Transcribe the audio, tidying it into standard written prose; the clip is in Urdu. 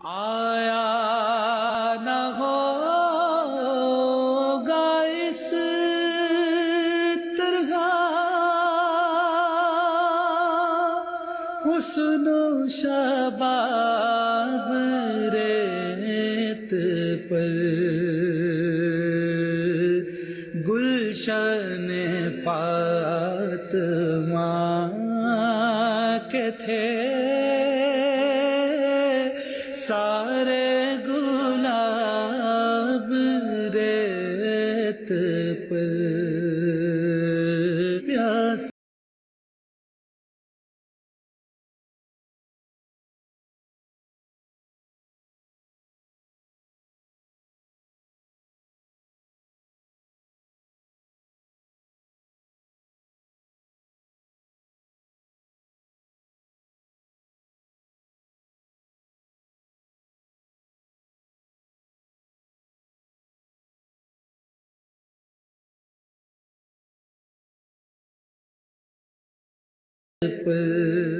آیا نہ ہوگا اس طرح حسن و شباب ریت پر گلشن فاطمہ کے تھے سارے گلاب ریت پر پیاس پر